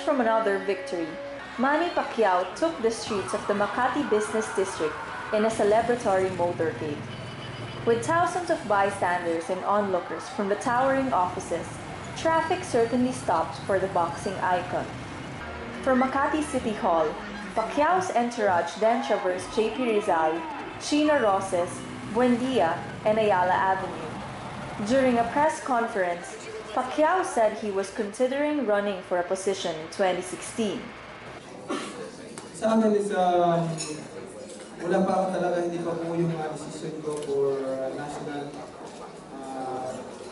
from another victory, Manny Pacquiao took the streets of the Makati Business District in a celebratory motorcade. With thousands of bystanders and onlookers from the towering offices, traffic certainly stopped for the boxing icon. From Makati City Hall, Pacquiao's entourage then traversed JP Rizal, Chino Roses, Buendia, and Ayala Avenue. During a press conference, Pacquiao said he was considering running for a position in 2016. Sa akin is, wala pa ako talaga, hindi pa po yung decision ko for national.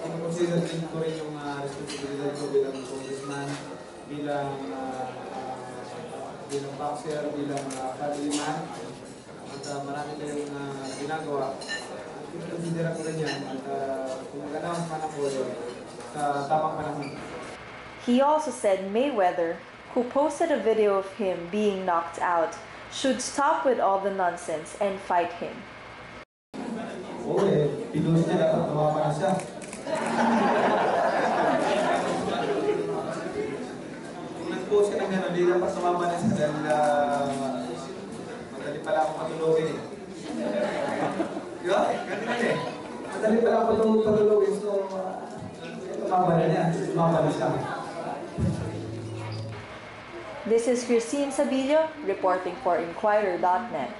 Consider din ko rin yung responsibilidad ko bilang congressman, bilang boxer, bilang family man. At marami tayong ginagawa. Consider ko rin yan. At kung magandang panahon, sa tamang panahon. He also said Mayweather, who posted a video of him being knocked out, should stop with all the nonsense and fight him. Oo pinulit niya dapat tumama na siya. Kung nag-post ka ng gano'n, hindi dapat tumama na siya dahil madali pala akong patulogin eh. Di ba? Ganun eh. Madali pala akong patulogin, so tumama na niya, tumama na siya. This is Christine Sabillo reporting for Inquirer.net.